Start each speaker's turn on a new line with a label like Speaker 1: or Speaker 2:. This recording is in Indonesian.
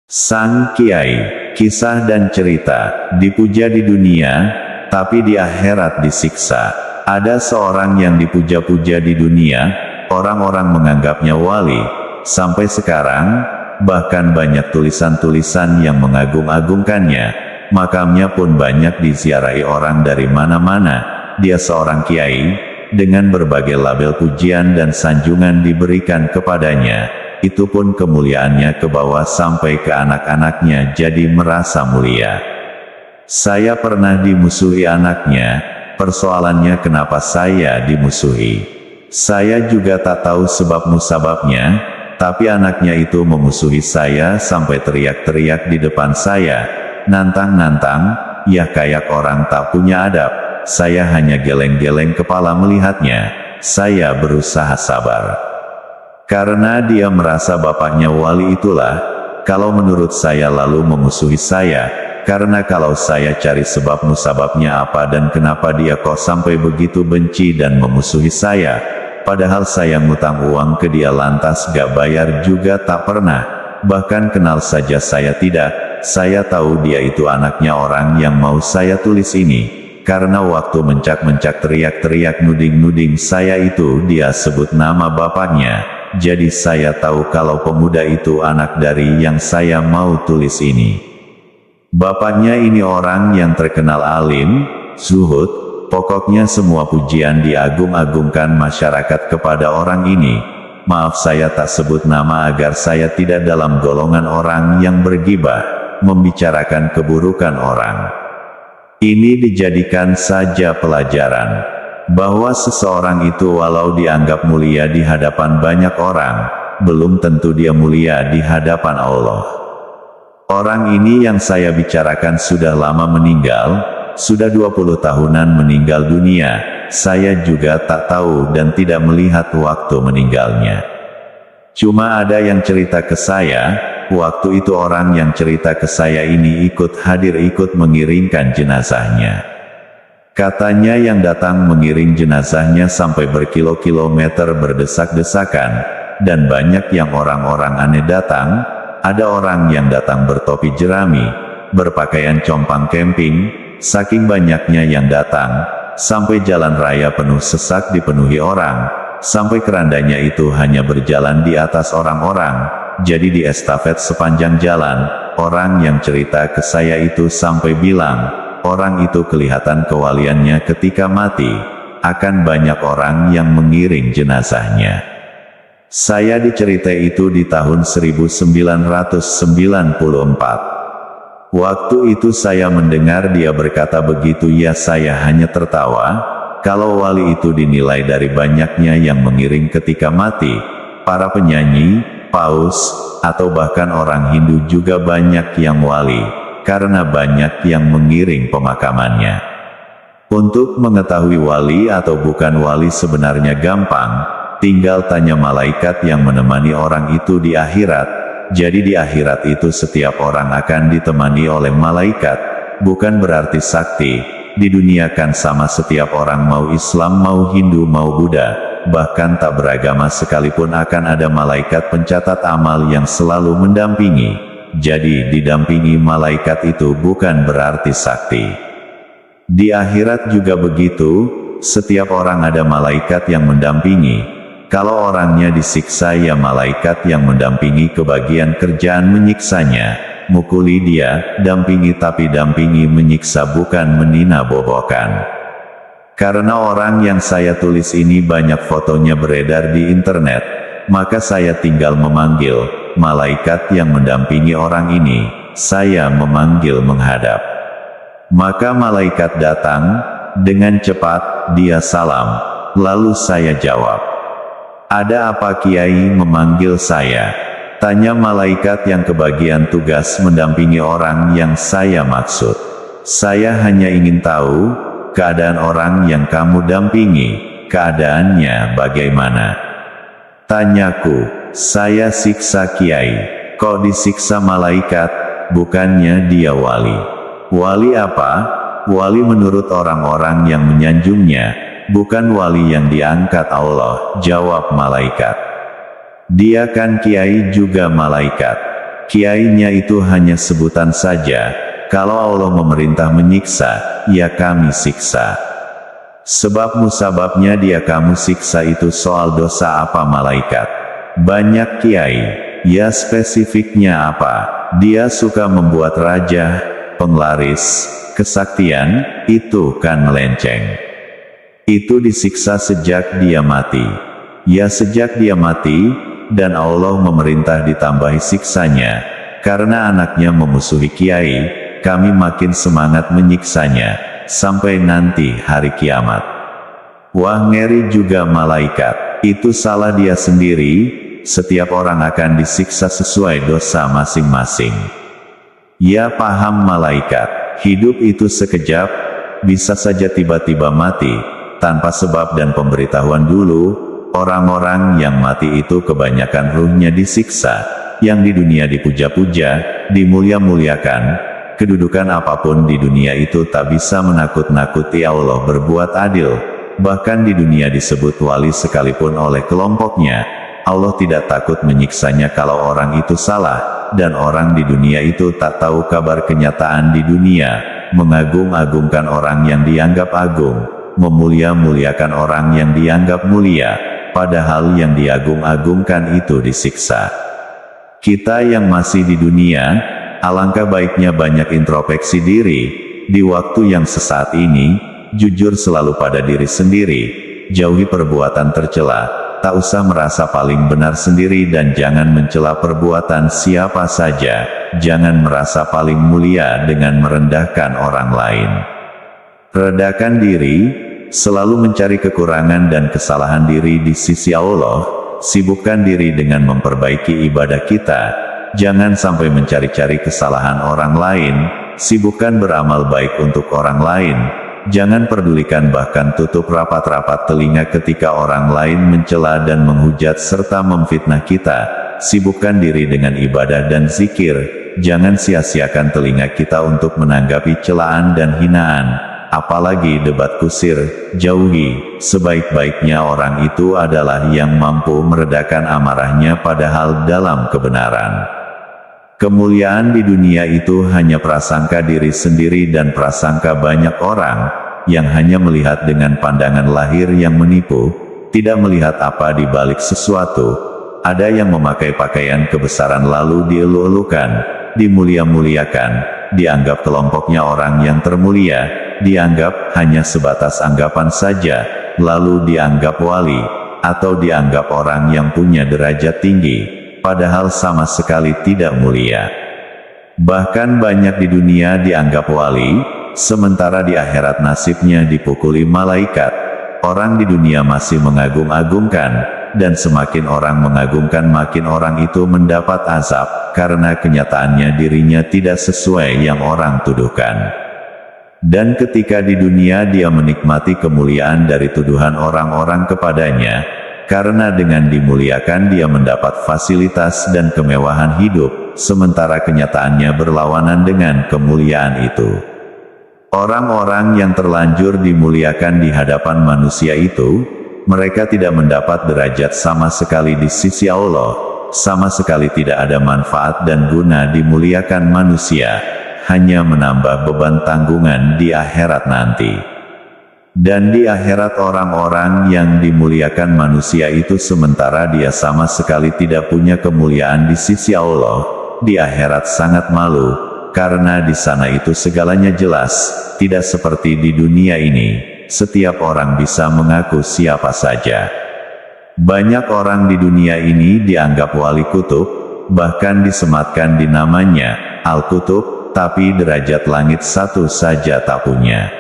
Speaker 1: Sang Kiai, kisah dan cerita, dipuja di dunia, tapi di akhirat disiksa. Ada seorang yang dipuja-puja di dunia, orang-orang menganggapnya wali, sampai sekarang, bahkan banyak tulisan-tulisan yang mengagung-agungkannya, makamnya pun banyak diziarahi orang dari mana-mana. Dia seorang kiai, dengan berbagai label pujian dan sanjungan diberikan kepadanya. Itu pun kemuliaannya ke bawah sampai ke anak-anaknya jadi merasa mulia. Saya pernah dimusuhi anaknya, persoalannya kenapa saya dimusuhi. Saya juga tak tahu sebab musababnya, tapi anaknya itu memusuhi saya sampai teriak-teriak di depan saya, nantang-nantang, ya kayak orang tak punya adab. Saya hanya geleng-geleng kepala melihatnya. Saya berusaha sabar. Karena dia merasa bapaknya wali itulah, kalau menurut saya lalu memusuhi saya, karena kalau saya cari sebab musababnya apa dan kenapa dia kok sampai begitu benci dan memusuhi saya, padahal saya ngutang uang ke dia lantas gak bayar juga tak pernah, bahkan kenal saja saya tidak, saya tahu dia itu anaknya orang yang mau saya tulis ini, karena waktu mencak-mencak teriak-teriak nuding-nuding saya itu dia sebut nama bapaknya. Jadi saya tahu kalau pemuda itu anak dari yang saya mau tulis ini. Bapaknya ini orang yang terkenal alim, zuhud, pokoknya semua pujian diagung-agungkan masyarakat kepada orang ini. Maaf saya tak sebut nama agar saya tidak dalam golongan orang yang bergibah, membicarakan keburukan orang. Ini dijadikan saja pelajaran. Bahwa seseorang itu walau dianggap mulia di hadapan banyak orang, belum tentu dia mulia di hadapan Allah. Orang ini yang saya bicarakan sudah lama meninggal, sudah 20 tahunan meninggal dunia, saya juga tak tahu dan tidak melihat waktu meninggalnya. Cuma ada yang cerita ke saya, waktu itu orang yang cerita ke saya ini ikut hadir ikut mengiringkan jenazahnya. Katanya yang datang mengiring jenazahnya sampai berkilo-kilometer berdesak-desakan, dan banyak yang orang-orang aneh datang, ada orang yang datang bertopi jerami, berpakaian compang camping, saking banyaknya yang datang, sampai jalan raya penuh sesak dipenuhi orang, sampai kerandanya itu hanya berjalan di atas orang-orang, jadi di estafet sepanjang jalan, orang yang cerita ke saya itu sampai bilang, orang itu kelihatan kewaliannya ketika mati, akan banyak orang yang mengiring jenazahnya. Saya diceritai itu di tahun 1994. Waktu itu saya mendengar dia berkata begitu ya saya hanya tertawa, kalau wali itu dinilai dari banyaknya yang mengiring ketika mati, para penyanyi, paus, atau bahkan orang Hindu juga banyak yang wali. Karena banyak yang mengiring pemakamannya. Untuk mengetahui wali atau bukan wali sebenarnya gampang, tinggal tanya malaikat yang menemani orang itu di akhirat. Jadi di akhirat itu setiap orang akan ditemani oleh malaikat, bukan berarti sakti. Di dunia kan sama setiap orang mau Islam mau Hindu mau Buddha, bahkan tak beragama sekalipun akan ada malaikat pencatat amal yang selalu mendampingi. Jadi didampingi malaikat itu bukan berarti sakti. Di akhirat juga begitu, setiap orang ada malaikat yang mendampingi. Kalau orangnya disiksa ya malaikat yang mendampingi kebagian kerjaan menyiksanya. Mukuli dia, dampingi tapi dampingi menyiksa bukan menina bobokan. Karena orang yang saya tulis ini banyak fotonya beredar di internet, maka saya tinggal memanggil malaikat yang mendampingi orang ini, saya memanggil menghadap. Maka malaikat datang, dengan cepat, dia salam, lalu saya jawab. Ada apa Kiai memanggil saya? Tanya malaikat yang kebagian tugas mendampingi orang yang saya maksud. Saya hanya ingin tahu, keadaan orang yang kamu dampingi, keadaannya bagaimana? Tanyaku. Saya siksa Kiai, kok disiksa malaikat, bukannya dia wali. Wali apa? Wali menurut orang-orang yang menyanjungnya, bukan wali yang diangkat Allah, jawab malaikat. Dia kan Kiai juga malaikat. kiainya itu hanya sebutan saja. Kalau Allah memerintah menyiksa, ya kami siksa. Sebab musababnya dia kamu siksa itu soal dosa apa malaikat? Banyak kiai, ya spesifiknya apa? Dia suka membuat raja, penglaris, kesaktian, itu kan melenceng. Itu disiksa sejak dia mati. Ya sejak dia mati, dan Allah memerintah ditambahi siksanya. Karena anaknya memusuhi kiai, kami makin semangat menyiksanya, sampai nanti hari kiamat. Wah ngeri juga malaikat, itu salah dia sendiri, setiap orang akan disiksa sesuai dosa masing-masing. Ya paham malaikat, hidup itu sekejap, bisa saja tiba-tiba mati, tanpa sebab dan pemberitahuan dulu. Orang-orang yang mati itu kebanyakan ruhnya disiksa, yang di dunia dipuja-puja, dimulia-muliakan, kedudukan apapun di dunia itu tak bisa menakut-nakuti Allah berbuat adil. Bahkan di dunia disebut wali sekalipun oleh kelompoknya, Allah tidak takut menyiksanya kalau orang itu salah, dan orang di dunia itu tak tahu kabar kenyataan di dunia, mengagung-agungkan orang yang dianggap agung, memulia-muliakan orang yang dianggap mulia, padahal yang diagung-agungkan itu disiksa. Kita yang masih di dunia, alangkah baiknya banyak introspeksi diri, di waktu yang sesaat ini, jujur selalu pada diri sendiri, jauhi perbuatan tercela, tak usah merasa paling benar sendiri dan jangan mencela perbuatan siapa saja, jangan merasa paling mulia dengan merendahkan orang lain. Redakan diri, selalu mencari kekurangan dan kesalahan diri di sisi Allah, sibukkan diri dengan memperbaiki ibadah kita, jangan sampai mencari-cari kesalahan orang lain, sibukkan beramal baik untuk orang lain, jangan pedulikan bahkan tutup rapat-rapat telinga ketika orang lain mencela dan menghujat serta memfitnah kita, sibukkan diri dengan ibadah dan zikir, jangan sia-siakan telinga kita untuk menanggapi celaan dan hinaan. Apalagi debat kusir, jauhi, sebaik-baiknya orang itu adalah yang mampu meredakan amarahnya padahal dalam kebenaran. Kemuliaan di dunia itu hanya prasangka diri sendiri dan prasangka banyak orang, yang hanya melihat dengan pandangan lahir yang menipu, tidak melihat apa di balik sesuatu. Ada yang memakai pakaian kebesaran lalu dielu-elukan, dimulia-muliakan, dianggap kelompoknya orang yang termulia, dianggap hanya sebatas anggapan saja, lalu dianggap wali, atau dianggap orang yang punya derajat tinggi, padahal sama sekali tidak mulia. Bahkan banyak di dunia dianggap wali, sementara di akhirat nasibnya dipukuli malaikat. Orang di dunia masih mengagung-agungkan, dan semakin orang mengagungkan makin orang itu mendapat azab, karena kenyataannya dirinya tidak sesuai yang orang tuduhkan. Dan ketika di dunia dia menikmati kemuliaan dari tuduhan orang-orang kepadanya, karena dengan dimuliakan dia mendapat fasilitas dan kemewahan hidup, sementara kenyataannya berlawanan dengan kemuliaan itu. Orang-orang yang terlanjur dimuliakan di hadapan manusia itu, mereka tidak mendapat derajat sama sekali di sisi Allah, sama sekali tidak ada manfaat dan guna dimuliakan manusia, hanya menambah beban tanggungan di akhirat nanti. Dan di akhirat orang-orang yang dimuliakan manusia itu sementara dia sama sekali tidak punya kemuliaan di sisi Allah, di akhirat sangat malu, karena di sana itu segalanya jelas, tidak seperti di dunia ini, setiap orang bisa mengaku siapa saja. Banyak orang di dunia ini dianggap wali kutub, bahkan disematkan di namanya, Al-Kutub, tapi derajat langit satu saja tak punya.